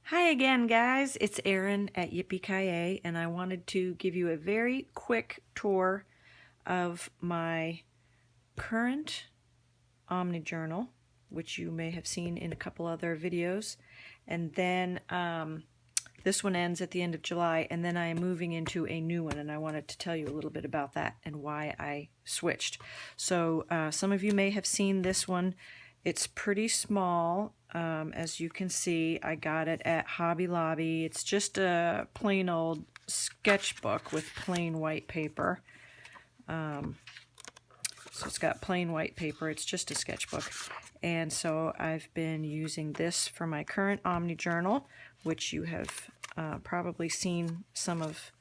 Hi again, guys. It's Erin at Yippie Cahier, and I wanted to give you a very quick tour of my current Omni Journal, which you may have seen in a couple other videos. And then this one ends at the end of July, and then I am moving into a new one, and I wanted to tell you a little bit about that and why I switched. So some of you may have seen this one. It's pretty small. As you can see, I got it at Hobby Lobby. It's just a plain old sketchbook with plain white paper. So it's got plain white paper. It's just a sketchbook. And so I've been using this for my current Omni Journal, which you have probably seen some of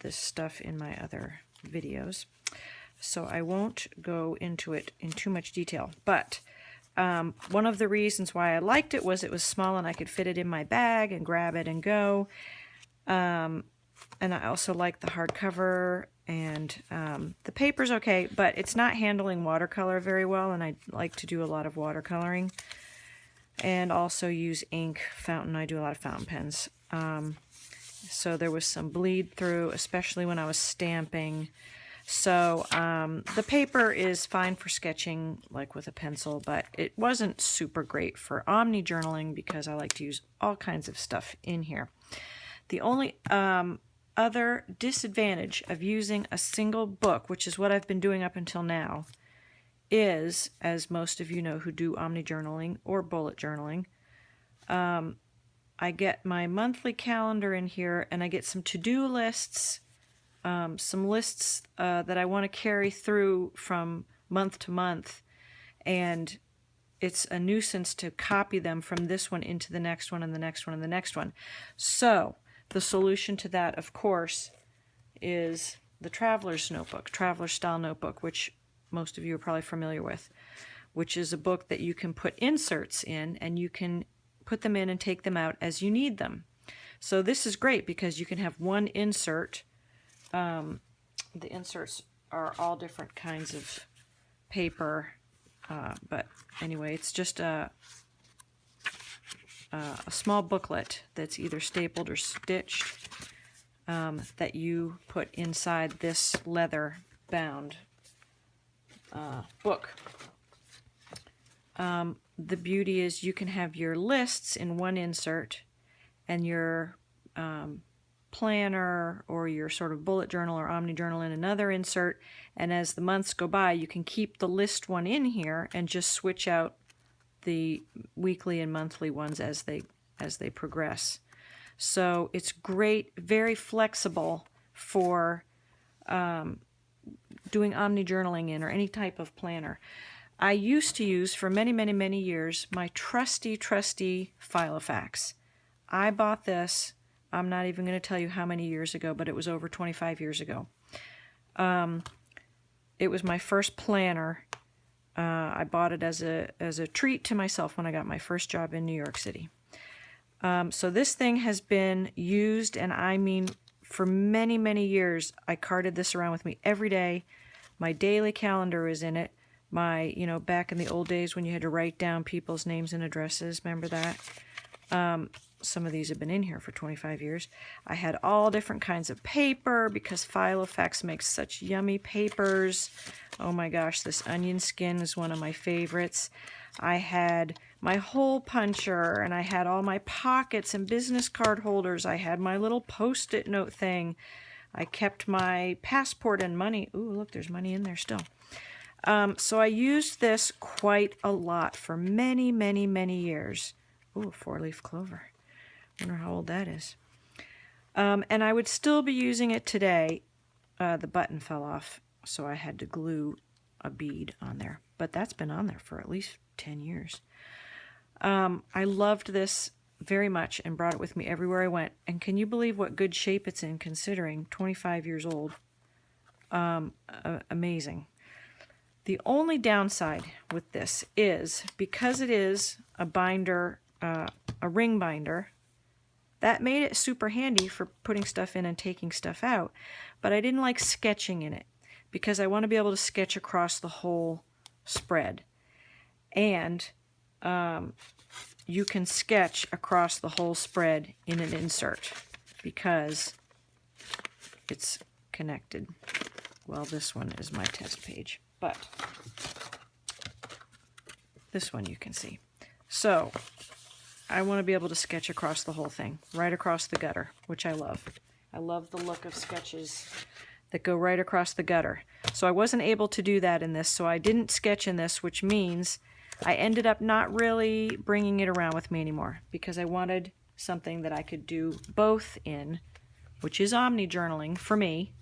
this stuff in my other videos. So I won't go into it in too much detail, but one of the reasons why I liked it was small and I could fit it in my bag and grab it and go. And I also like the hardcover, and the paper's okay, but it's not handling watercolor very well, and I like to do a lot of watercoloring and also use ink, fountain. I do a lot of fountain pens. So there was some bleed through, especially when I was stamping. So the paper is fine for sketching, like with a pencil, but it wasn't super great for Omni Journaling because I like to use all kinds of stuff in here. The only other disadvantage of using a single book, which is what I've been doing up until now, is, as most of you know who do Omni Journaling or bullet journaling, I get my monthly calendar in here, and I get some to-do lists, some lists that I want to carry through from month to month, and it's a nuisance to copy them from this one into the next one and the next one and the next one. So the solution to that, of course, is the Traveler's Notebook, Traveler Style Notebook, which most of you are probably familiar with, which is a book that you can put inserts in, and you can put them in and take them out as you need them. So this is great because you can have one insert. The inserts are all different kinds of paper, but anyway, it's just a small booklet that's either stapled or stitched that you put inside this leather-bound book. The beauty is you can have your lists in one insert and your planner or your sort of bullet journal or Omni Journal in another insert, and as the months go by you can keep the list one in here and just switch out the weekly and monthly ones as they progress. So it's great, very flexible for doing Omni Journaling in or any type of planner. I used to use for many years my trusty Filofax. I bought this, I'm not even going to tell you how many years ago, but it was over 25 years ago. It was my first planner. I bought it as a treat to myself when I got my first job in New York City. So this thing has been used, and I mean for many years. I carted this around with me every day. My daily calendar is in it. My, back in the old days when you had to write down people's names and addresses, remember that? Some of these have been in here for 25 years. I had all different kinds of paper because Filofax makes such yummy papers. Oh my gosh, this onion skin is one of my favorites. I had my hole puncher, and I had all my pockets and business card holders. I had my little post-it note thing. I kept my passport and money. Ooh, look, there's money in there still. So I used this quite a lot for many years. Ooh, four-leaf clover. Wonder how old that is. And I would still be using it today. The button fell off, so I had to glue a bead on there. But that's been on there for at least 10 years. I loved this very much and brought it with me everywhere I went. And can you believe what good shape it's in considering 25 years old? Amazing. The only downside with this is because it is a binder, a ring binder, that made it super handy for putting stuff in and taking stuff out. But I didn't like sketching in it because I want to be able to sketch across the whole spread. And you can sketch across the whole spread in an insert because it's connected. Well, this one is my test page, but this one you can see. So I want to be able to sketch across the whole thing, right across the gutter, which I love. I love the look of sketches that go right across the gutter. So I wasn't able to do that in this, so I didn't sketch in this, which means I ended up not really bringing it around with me anymore because I wanted something that I could do both in, which is Omni Journaling for me,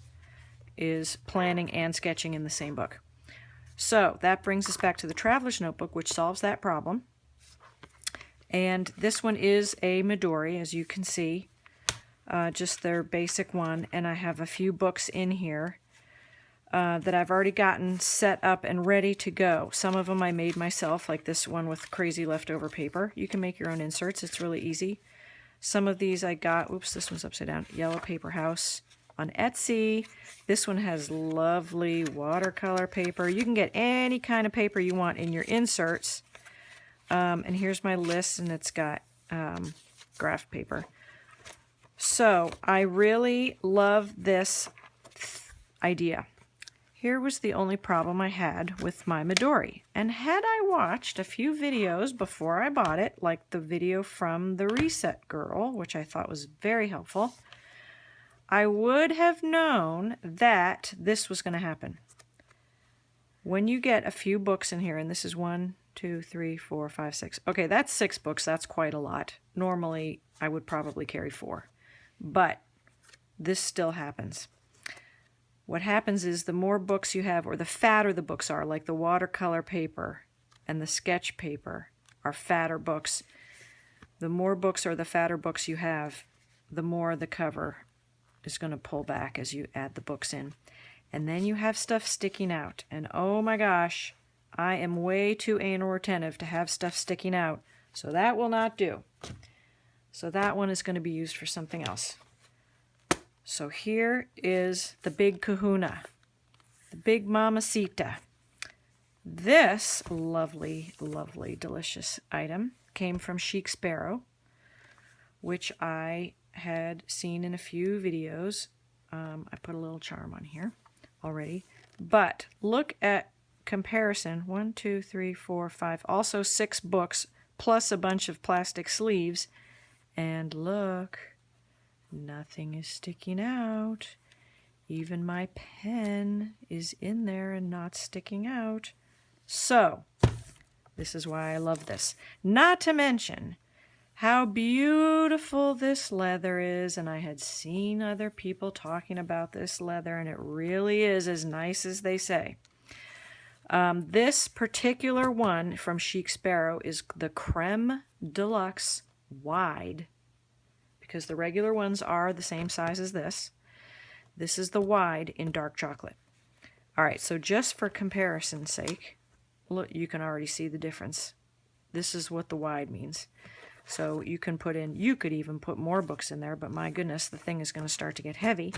is planning and sketching in the same book. So that brings us back to the Traveler's Notebook, which solves that problem. And this one is a Midori, as you can see, just their basic one. And I have a few books in here that I've already gotten set up and ready to go. Some of them I made myself, like this one with crazy leftover paper. You can make your own inserts. It's really easy. Some of these I got, oops, this one's upside down, Yellow Paper House on Etsy. This one has lovely watercolor paper. You can get any kind of paper you want in your inserts. And here's my list, and it's got graph paper. So I really love this idea. Here was the only problem I had with my Midori. And had I watched a few videos before I bought it, like the video from the Reset Girl, which I thought was very helpful, I would have known that this was going to happen. When you get a few books in here, and this is 1, 2, 3, 4, 5, 6. Okay, that's 6 books. That's quite a lot. Normally, I would probably carry 4. But this still happens. What happens is the more books you have, or the fatter the books are, like the watercolor paper and the sketch paper are fatter books. The more books or the fatter books you have, the more the cover is going to pull back as you add the books in. And then you have stuff sticking out. And oh my gosh, I am way too anal retentive to have stuff sticking out. So that will not do. So that one is going to be used for something else. So here is the big kahuna, the big mamacita. This lovely, lovely, delicious item came from Chic Sparrow, which I had seen in a few videos. I put a little charm on here already. But look at comparison. 1, 2, 3, 4, 5. Also 6 books plus a bunch of plastic sleeves. And look, nothing is sticking out. Even my pen is in there and not sticking out. So, this is why I love this. Not to mention how beautiful this leather is, and I had seen other people talking about this leather, and it really is as nice as they say. This particular one from Chic Sparrow is the Creme Deluxe Wide, because the regular ones are the same size as this. This is the wide in dark chocolate. All right, so just for comparison's sake, look, you can already see the difference. This is what the wide means. So you can put in, you could even put more books in there, but my goodness, the thing is going to start to get heavy.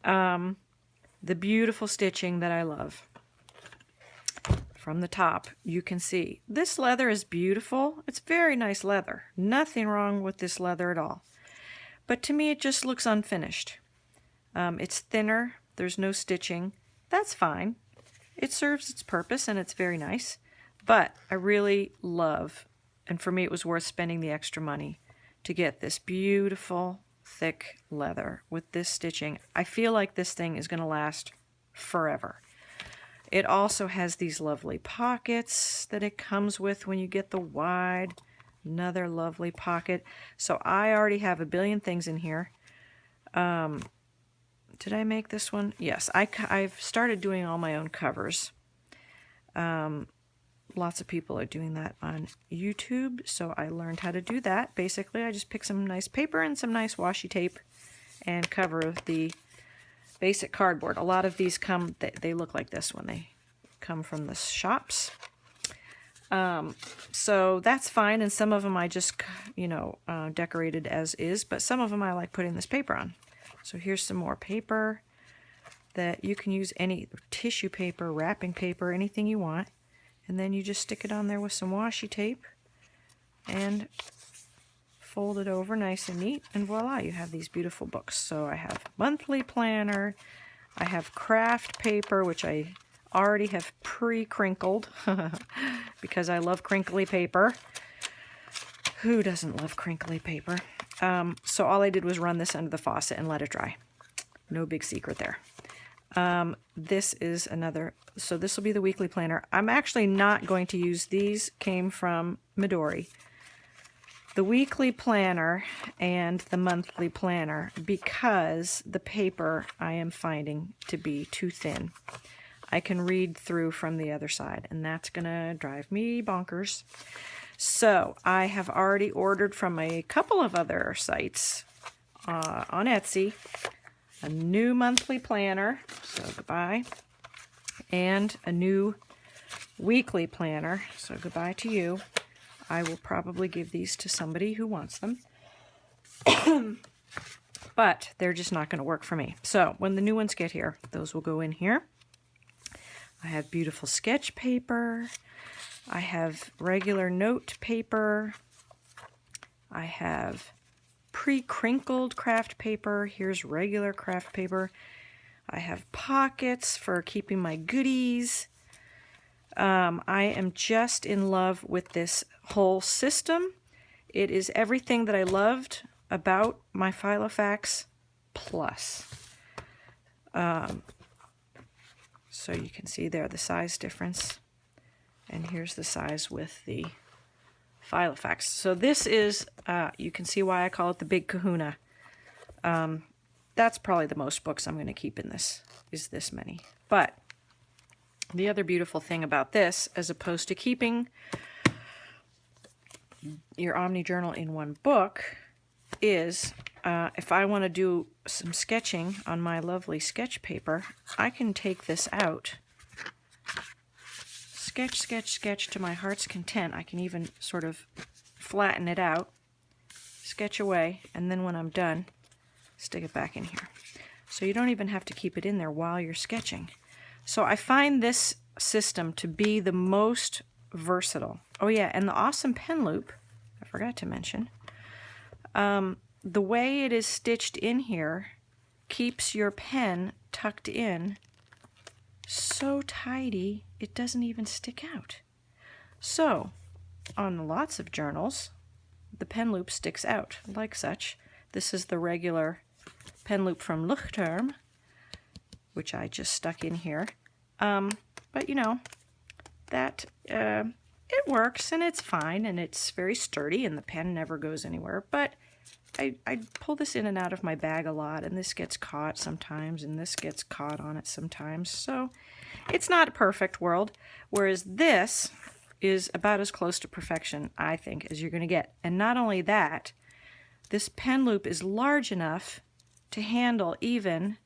The beautiful stitching that I love. From the top, you can see this leather is beautiful. It's very nice leather. Nothing wrong with this leather at all. But to me, it just looks unfinished. It's thinner. There's no stitching. That's fine. It serves its purpose, and it's very nice. But I really love, and for me, it was worth spending the extra money to get this beautiful, thick leather with this stitching. I feel like this thing is going to last forever. It also has these lovely pockets that it comes with when you get the wide. Another lovely pocket. So I already have a billion things in here. Did I make this one? Yes, I've started doing all my own covers. Lots of people are doing that on YouTube, so I learned how to do that. Basically, I just pick some nice paper and some nice washi tape and cover the basic cardboard. A lot of these come, they look like this when they come from the shops. So that's fine, and some of them I just, decorated as is, but some of them I like putting this paper on. So here's some more paper that you can use, any tissue paper, wrapping paper, anything you want. And then you just stick it on there with some washi tape, and fold it over nice and neat, and voila, you have these beautiful books. So I have monthly planner, I have craft paper, which I already have pre-crinkled because I love crinkly paper. Who doesn't love crinkly paper? So all I did was run this under the faucet and let it dry. No big secret there. This is another, so this will be the weekly planner. I'm actually not going to use these, came from Midori. The weekly planner and the monthly planner, because the paper I am finding to be too thin. I can read through from the other side, and that's gonna drive me bonkers. So I have already ordered from a couple of other sites on Etsy a new monthly planner, so goodbye, and a new weekly planner, so goodbye to you. I will probably give these to somebody who wants them, but they're just not going to work for me. So when the new ones get here, those will go in here. I have beautiful sketch paper. I have regular note paper. I have pre-crinkled craft paper. Here's regular craft paper. I have pockets for keeping my goodies. I am just in love with this whole system. It is everything that I loved about my Filofax Plus. So you can see there the size difference. And here's the size with the Filofax. So this is, you can see why I call it the Big Kahuna. That's probably the most books I'm going to keep in this, is this many. But the other beautiful thing about this, as opposed to keeping your Omni Journal in one book, is if I want to do some sketching on my lovely sketch paper, I can take this out, sketch, sketch, sketch to my heart's content. I can even sort of flatten it out, sketch away, and then when I'm done, stick it back in here. So you don't even have to keep it in there while you're sketching. So I find this system to be the most versatile. Oh yeah, and the awesome pen loop, I forgot to mention. The way it is stitched in here keeps your pen tucked in so tidy it doesn't even stick out. So on lots of journals, the pen loop sticks out like such. This is the regular pen loop from Luchterm, which I just stuck in here. But you know, that it works and it's fine and it's very sturdy and the pen never goes anywhere. But I pull this in and out of my bag a lot, and this gets caught sometimes and this gets caught on it sometimes. So it's not a perfect world, whereas this is about as close to perfection, I think, as you're going to get. And not only that, this pen loop is large enough to handle even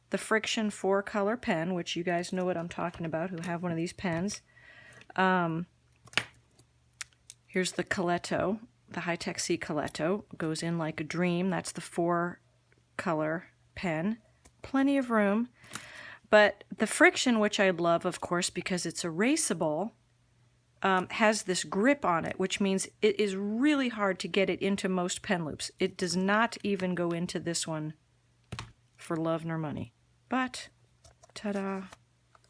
the Friction 4-color pen, which you guys know what I'm talking about who have one of these pens. Here's the Coletto, the High-Tech C Coletto. Goes in like a dream. That's the 4-color pen. Plenty of room. But the Friction, which I love, of course, because it's erasable, has this grip on it, which means it is really hard to get it into most pen loops. It does not even go into this one for love nor money. But, ta-da,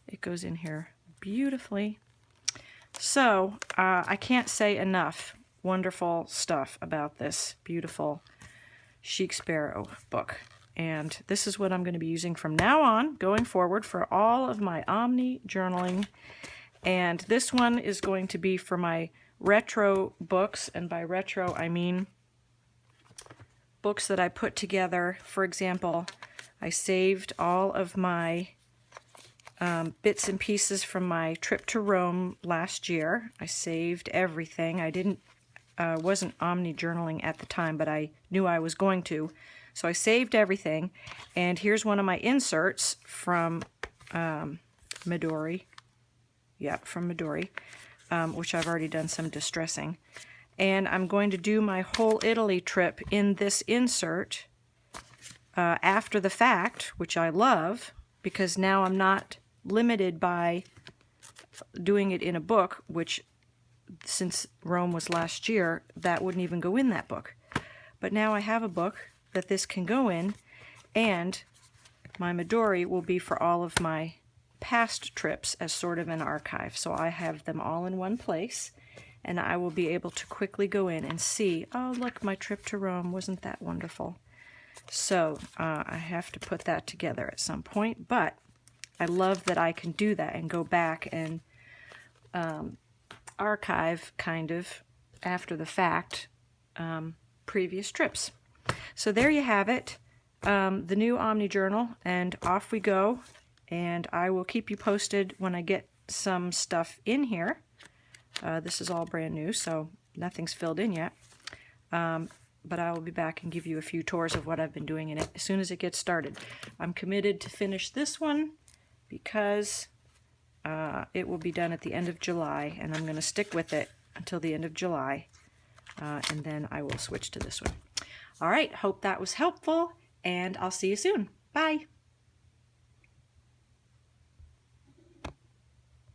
it goes in here beautifully. So, I can't say enough wonderful stuff about this beautiful Chic Sparrow book. And this is what I'm going to be using from now on, going forward, for all of my Omni Journaling. And this one is going to be for my retro books, and by retro I mean books that I put together. For example, I saved all of my bits and pieces from my trip to Rome last year. I saved everything. I wasn't Omni Journaling at the time, but I knew I was going to. So I saved everything. And here's one of my inserts from Midori. Yeah, from Midori, which I've already done some distressing. And I'm going to do my whole Italy trip in this insert after the fact, which I love, because now I'm not limited by doing it in a book, which since Rome was last year, that wouldn't even go in that book. But now I have a book that this can go in, and my Midori will be for all of my past trips as sort of an archive. So I have them all in one place, and I will be able to quickly go in and see, oh, look, my trip to Rome, wasn't that wonderful? So I have to put that together at some point, but I love that I can do that and go back and archive, kind of, after the fact, previous trips. So there you have it, the new Omni Journal, and off we go. And I will keep you posted when I get some stuff in here. This is all brand new, so nothing's filled in yet. But I will be back and give you a few tours of what I've been doing in it as soon as it gets started. I'm committed to finish this one because it will be done at the end of July, and I'm going to stick with it until the end of July, and then I will switch to this one. All right, hope that was helpful, and I'll see you soon. Bye.